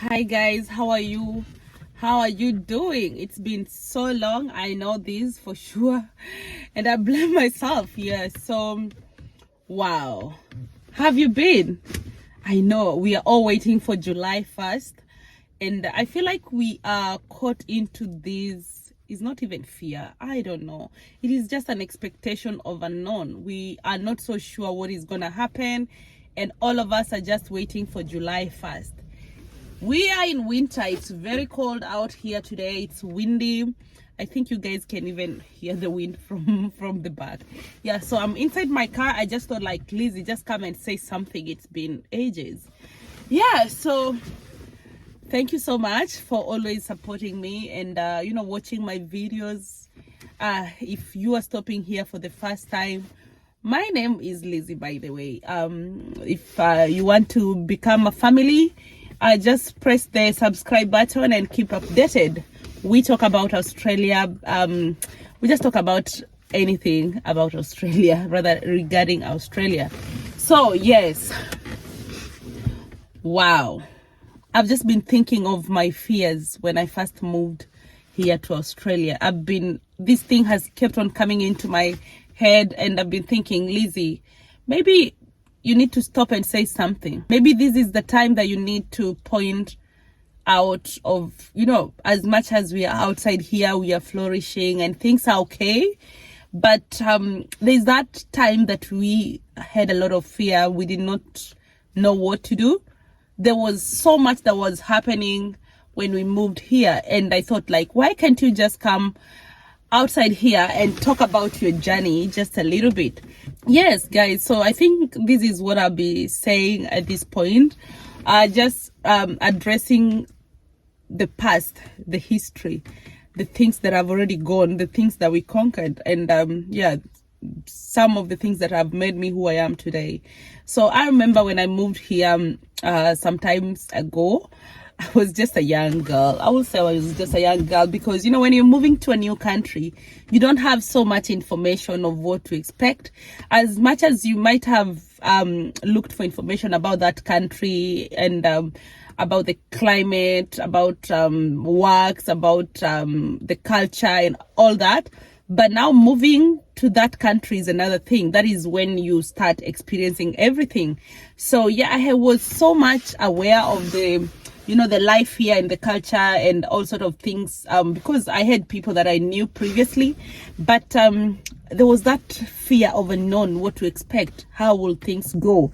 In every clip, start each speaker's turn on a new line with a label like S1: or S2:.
S1: Hi guys, how are you? How are you doing? It's been so long, I know this for sure, and I blame myself. Yeah, so wow, have you been? I know we are all waiting for July 1st, and I feel like we are caught into this. It's not even fear, I don't know, it is just an expectation of unknown. We are not so sure what is gonna happen, and all of us are just waiting for July 1st. We are in winter. It's very cold out here today. It's windy. I think you guys can even hear the wind from the back. Yeah, so I'm inside my car. I just thought, like, Lizzie, just come and say something. It's been ages. Yeah, so thank you so much for always supporting me and watching my videos. If you are stopping here for the first time, my name is Lizzie, by the way. If you want to become a family, just press the subscribe button and keep updated. We talk about Australia. We just talk about anything about Australia, rather regarding Australia. So yes, wow, I've just been thinking of my fears when I first moved here to Australia. This thing has kept on coming into my head, and I've been thinking, Lizzie, maybe you need to stop and say something. Maybe this is the time that you need to point out of, as much as we are outside here, we are flourishing and things are okay. But there's that time that we had a lot of fear. We did not know what to do. There was so much that was happening when we moved here, and I thought, like, why can't you just come outside here and talk about your journey just a little bit? Yes guys, so I think this is what I'll be saying at this point. Just addressing the past, the history, the things that have already gone, the things that we conquered, and some of the things that have made me who I am today. So I remember when I moved here some times ago, I was just a young girl. I will say I was just a young girl because, when you're moving to a new country, you don't have so much information of what to expect. As much as you might have looked for information about that country and about the climate, about works, about the culture and all that. But now moving to that country is another thing. That is when you start experiencing everything. So yeah, I was so much aware of the life here and the culture and all sort of things, because I had people that I knew previously, but there was that fear of unknown, what to expect, how will things go.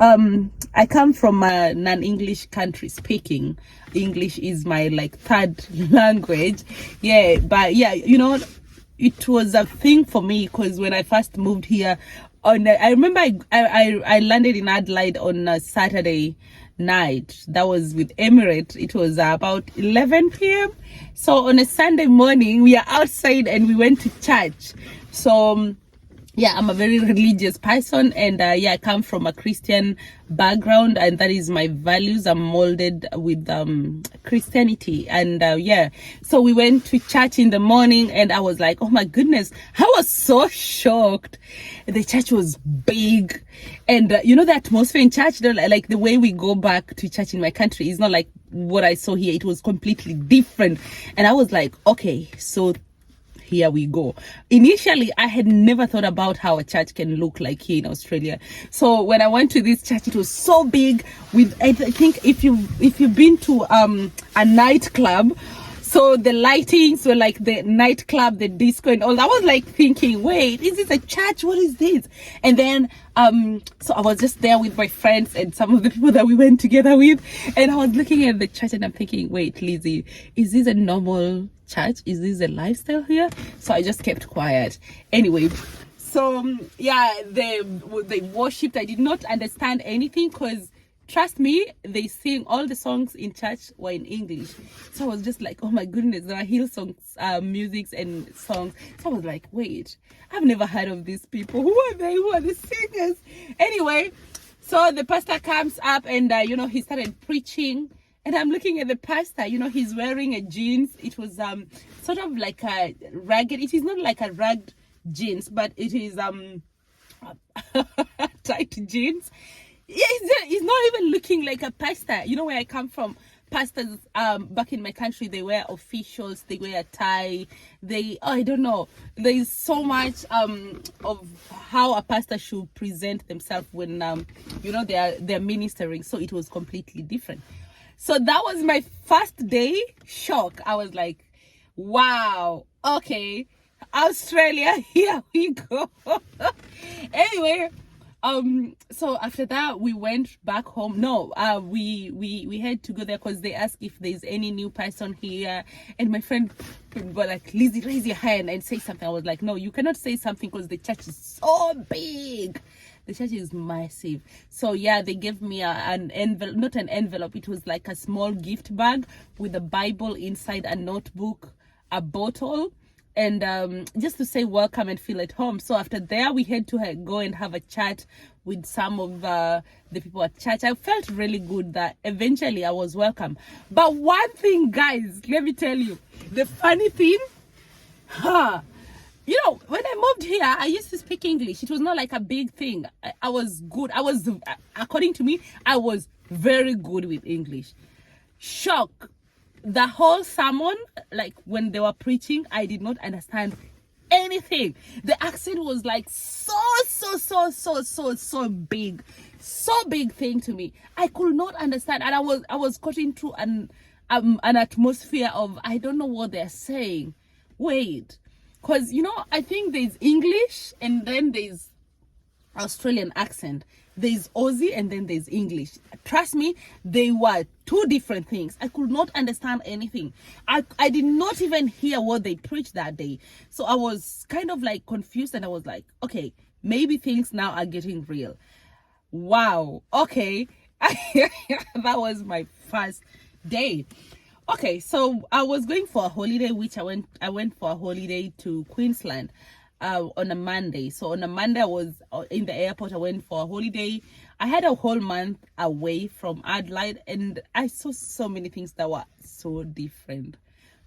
S1: I come from a non-English country speaking. English is my third language. Yeah, but yeah, it was a thing for me because when I first moved here, I remember I landed in Adelaide on a Saturday night. That was with Emirates. It was about 11 p.m. So on a Sunday morning, we are outside and we went to church. So yeah, I'm a very religious person, and I come from a Christian background, and that is my values. I'm molded with Christianity, and so we went to church in the morning, and I was like, oh my goodness, I was so shocked. The church was big, and the atmosphere in church, like the way we go back to church in my country is not like what I saw here. It was completely different, and I was like, okay, so here we go. Initially, I had never thought about how a church can look like here in Australia. So when I went to this church, it was so big. I think if you've been to a nightclub, so the lightings were like the nightclub, the disco and all. I was like thinking, wait, is this a church? What is this? And then so I was just there with my friends and some of the people that we went together with, and I was looking at the church and I'm thinking, wait, Lizzie, is this a normal church? Is this a lifestyle here? So I just kept quiet. Anyway, so they worshipped. I did not understand anything because, trust me, they sing, all the songs in church were in English. So I was just like, oh my goodness, there are Hillsong musics and songs. So I was like, wait, I've never heard of these people. Who are they? Who are the singers? Anyway, so the pastor comes up and he started preaching. And I'm looking at the pastor, he's wearing a jeans. It was sort of like a ragged, it is not like a ragged jeans, but it is tight jeans. Yeah, he's not even looking like a pastor. Where I come from, pastors back in my country, they wear officials, they wear a tie, I don't know, there is so much of how a pastor should present themselves when they're ministering. So it was completely different. So that was my first day shock. I was like, wow, okay, Australia, here we go. Anyway, so after that we went back home. No, we had to go there because they asked if there's any new person here, and my friend were like, Lizzie, raise your hand and say something. I was like, no, you cannot say something because the church is so big. The church is massive. So yeah, they gave me an envelope, not an envelope, it was like a small gift bag with a Bible inside, a notebook, a bottle, and just to say welcome and feel at home. So after there, we had to go and have a chat with some of the people at church. I felt really good that eventually I was welcome. But one thing, guys, let me tell you, the funny thing, you know, when I moved here, I used to speak English. It was not like a big thing. I was good. According to me, I was very good with English. Shock. The whole sermon, like when they were preaching, I did not understand anything. The accent was like so big. So big thing to me. I could not understand. And I was caught into an atmosphere of, I don't know what they're saying. Wait. Because, you know, I think there's English and then there's Australian accent. There's Aussie and then there's English. Trust me, they were two different things. I could not understand anything. I did not even hear what they preached that day. So I was kind of like confused, and I was like, okay, maybe things now are getting real. Wow. Okay. That was my first day. Okay, so I was going for a holiday, which I went for a holiday to Queensland on a Monday. So on a Monday, I was in the airport. I went for a holiday. I had a whole month away from Adelaide, and I saw so many things that were so different.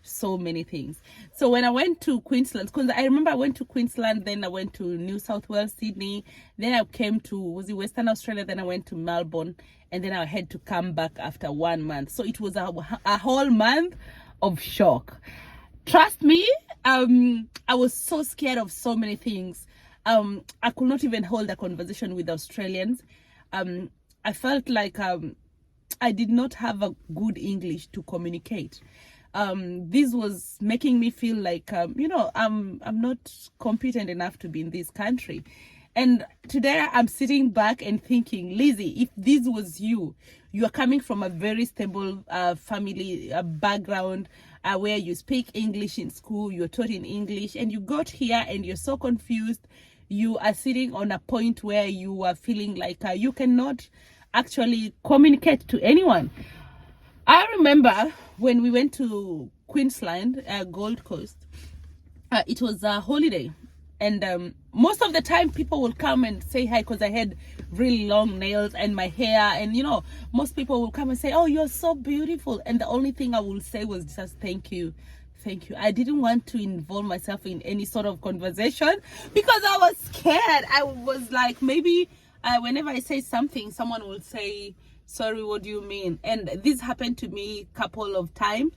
S1: So many things. So when I went to Queensland, because I remember I went to Queensland, then I went to New South Wales, Sydney, then I came to Western Australia, then I went to Melbourne, and then I had to come back after 1 month. So it was a whole month of shock. Trust me, I was so scared of so many things. I could not even hold a conversation with Australians. I felt like I did not have a good English to communicate. This was making me feel like, I'm not competent enough to be in this country. And today I'm sitting back and thinking, Lizzie, if this was you are coming from a very stable family background where you speak English in school, you're taught in English, and you got here and you're so confused. You are sitting on a point where you are feeling like you cannot actually communicate to anyone. I remember when we went to Queensland, Gold Coast, it was a holiday. And most of the time people will come and say hi, because I had really long nails and my hair, and most people will come and say, oh, you're so beautiful. And the only thing I will say was just thank you. I didn't want to involve myself in any sort of conversation because I was scared. I was like, maybe whenever I say something, someone will say, sorry, what do you mean? And this happened to me a couple of times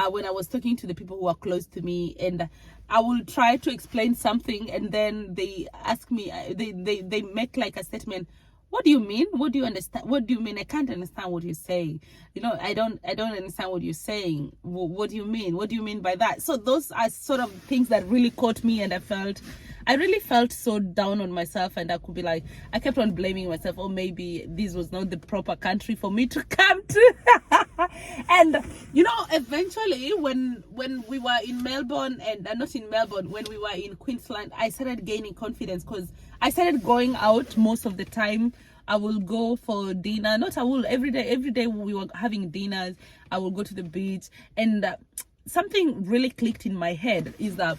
S1: when I was talking to the people who are close to me, and I will try to explain something, and then they ask me, they make like a statement. What do you mean? What do you understand? What do you mean? I can't understand what you're saying. I don't understand what you're saying. What do you mean? What do you mean by that? So those are sort of things that really caught me, and I really felt so down on myself, and I could be like, I kept on blaming myself. Oh, maybe this was not the proper country for me to come to. And eventually when we were in Melbourne, and not in Melbourne, when we were in Queensland, I started gaining confidence, because I started going out most of the time. I will go for dinner. Every day we were having dinners. I will go to the beach, and something really clicked in my head is that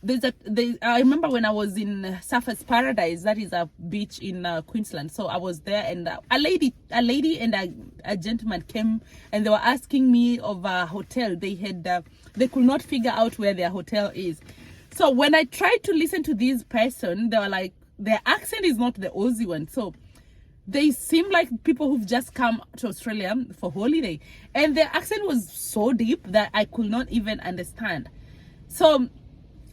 S1: I remember when I was in Surfers Paradise, that is a beach in Queensland. So I was there, and a lady and a gentleman came, and they were asking me of a hotel. They could not figure out where their hotel is. So when I tried to listen to this person, they were like, their accent is not the Aussie one. So they seem like people who've just come to Australia for holiday, and their accent was so deep that I could not even understand. So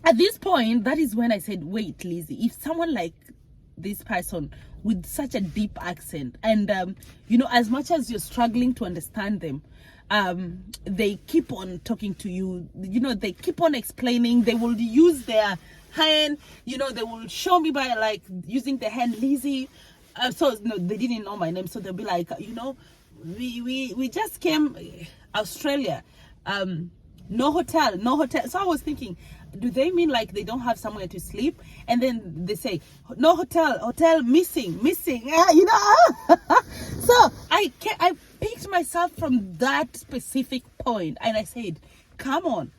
S1: at this point, that is when I said, wait, Lizzie, if someone like this person with such a deep accent, and you know, as much as you're struggling to understand them, they keep on talking to you, you know, they keep on explaining, they will use their hand, you know, they will show me by like using the hand, Lizzie. So no, they didn't know my name, so they'll be like, you know, we just came Australia, no hotel. So I was thinking, do they mean like they don't have somewhere to sleep? And then they say no hotel missing, you know. So I picked myself from that specific point, and I said, come on,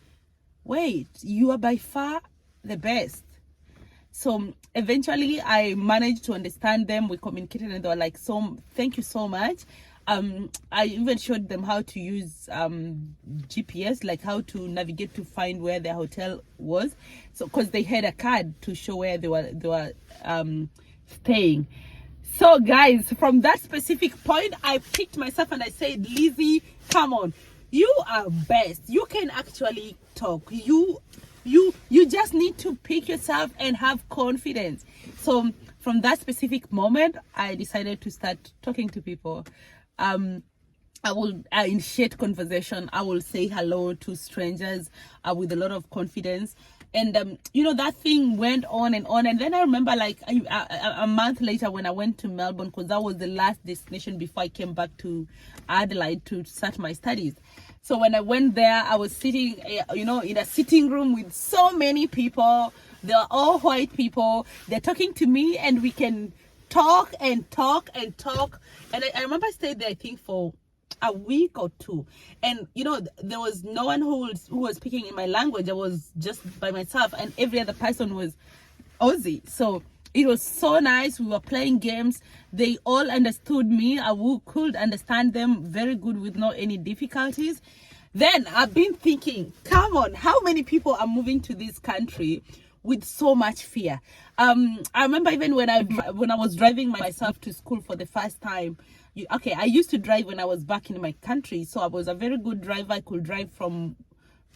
S1: wait, you are by far the best. So eventually I managed to understand them. We communicated, and they were like, so thank you so much. I even showed them how to use GPS, like how to navigate to find where their hotel was. So because they had a card to show where they were staying. So guys, from that specific point, I picked myself and I said, Lizzie, come on, you are best. You can actually talk. You just need to pick yourself and have confidence. So from that specific moment, I decided to start talking to people. I will initiate conversation. I will say hello to strangers with a lot of confidence. And you know, that thing went on. And then I remember like a month later when I went to Melbourne, because that was the last destination before I came back to Adelaide to start my studies. So when I went there, I was sitting, you know, in a sitting room with so many people. They're all white people. They're talking to me, and we can talk and talk and talk. And I remember I stayed there, I think, for a week or two. And, you know, there was no one who was speaking in my language. I was just by myself, and every other person was Aussie. So it was so nice. We were playing games. They all understood me. I could understand them very good with no any difficulties. Then I've been thinking, come on, how many people are moving to this country with so much fear? I remember even when I was driving myself to school for the first time. I used to drive when I was back in my country, so I was a very good driver. I could drive from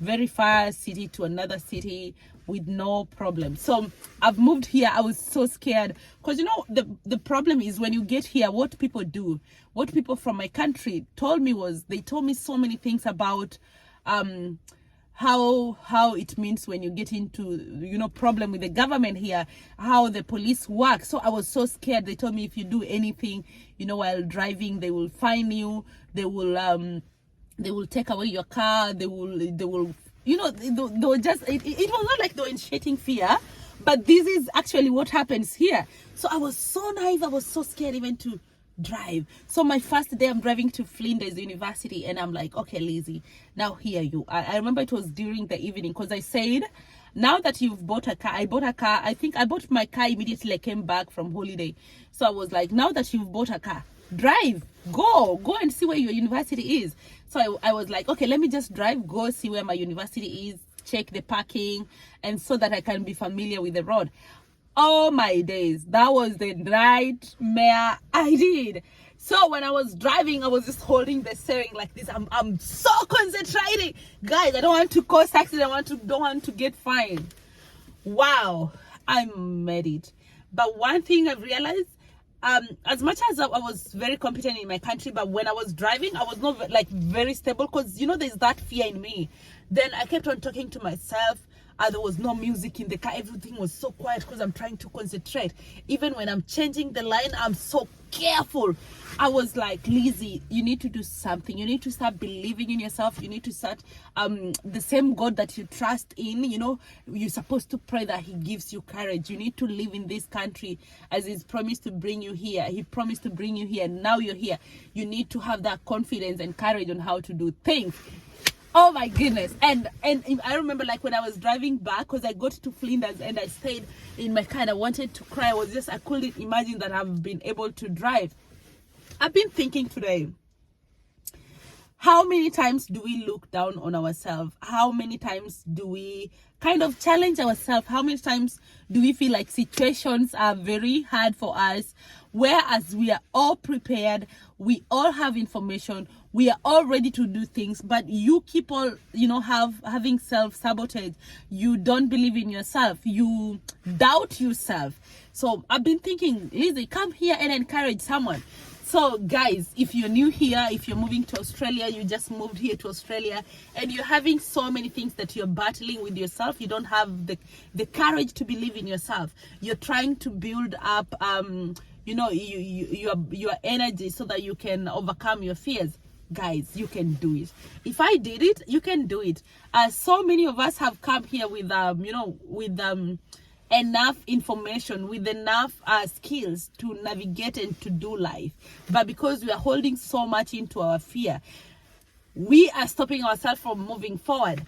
S1: very far city to another city with no problem. So I've moved here. I was so scared because, you know, the problem is when you get here, what people do, what people from my country told me was, they told me so many things about how it means when you get into, you know, problem with the government here, how the police work. So I was so scared. They told me if you do anything, you know, while driving, they will fine you. They will take away your car. They will, you know, they were just, it was not like they were initiating fear, but this is actually what happens here. So I was so naive. I was so scared even to drive. So my first day, I'm driving to Flinders University, and I'm like, okay, Lizzie, now here you are. I remember it was during the evening, because I said, now that you've bought a car, I bought a car. I think I bought my car immediately I came back from holiday. So I was like, now that you've bought a car, drive, go and see where your university is. So I was like, okay, let me just drive, go see where my university is, check the parking, and so that I can be familiar with the road. Oh my days, that was the nightmare I did. So when I was driving, I was just holding the steering like this. I'm so concentrating, guys. I don't want to cause accident. Don't want to get fined. Wow, I made it. But one thing I've realized, as much as I was very competent in my country, but when I was driving, I was not like very stable, because, you know, there's that fear in me. Then I kept on talking to myself. There was no music in the car. Everything was so quiet because I'm trying to concentrate. Even when I'm changing the line, I'm so careful. I was like, Lizzie, you need to do something. You need to start believing in yourself. You need to start the same God that you trust in. You know, you're supposed to pray that he gives you courage. You need to live in this country as he's promised to bring you here. He promised to bring you here. Now you're here. You need to have that confidence and courage on how to do things. Oh my goodness. And I remember, like, when I was driving back, because I got to Flinders and I stayed in my car and I wanted to cry. I couldn't imagine that I've been able to drive. I've been thinking today, how many times do we look down on ourselves? How many times do we kind of challenge ourselves? How many times do we feel like situations are very hard for us? whereas we are all prepared, we all have information, we are all ready to do things, but you keep all, having self-sabotage. You don't believe in yourself, you doubt yourself. So I've been thinking, Lizzie, come here and encourage someone. So guys, if you're new here, if you're moving to Australia, you just moved here to Australia, and you're having so many things that you're battling with yourself, you don't have the courage to believe in yourself. You're trying to build up your energy so that you can overcome your fears. Guys, you can do it. If I did it, you can do it. So many of us have come here with enough information, with enough skills to navigate and to do life, but because we are holding so much into our fear, we are stopping ourselves from moving forward.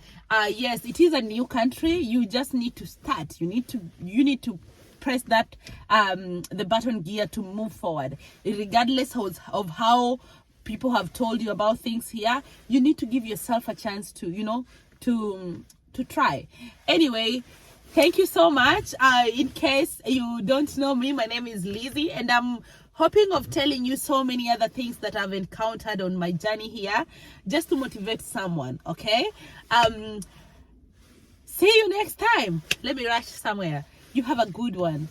S1: Yes, it is a new country. You just need to start. You need to press that the button gear to move forward, regardless of how people have told you about things here. You need to give yourself a chance to to try. Anyway, thank you so much. In case you don't know me, my name is Lizzie, and I'm hoping of telling you so many other things that I've encountered on my journey here, just to motivate someone. Okay, see you next time. Let me rush somewhere. You have a good one.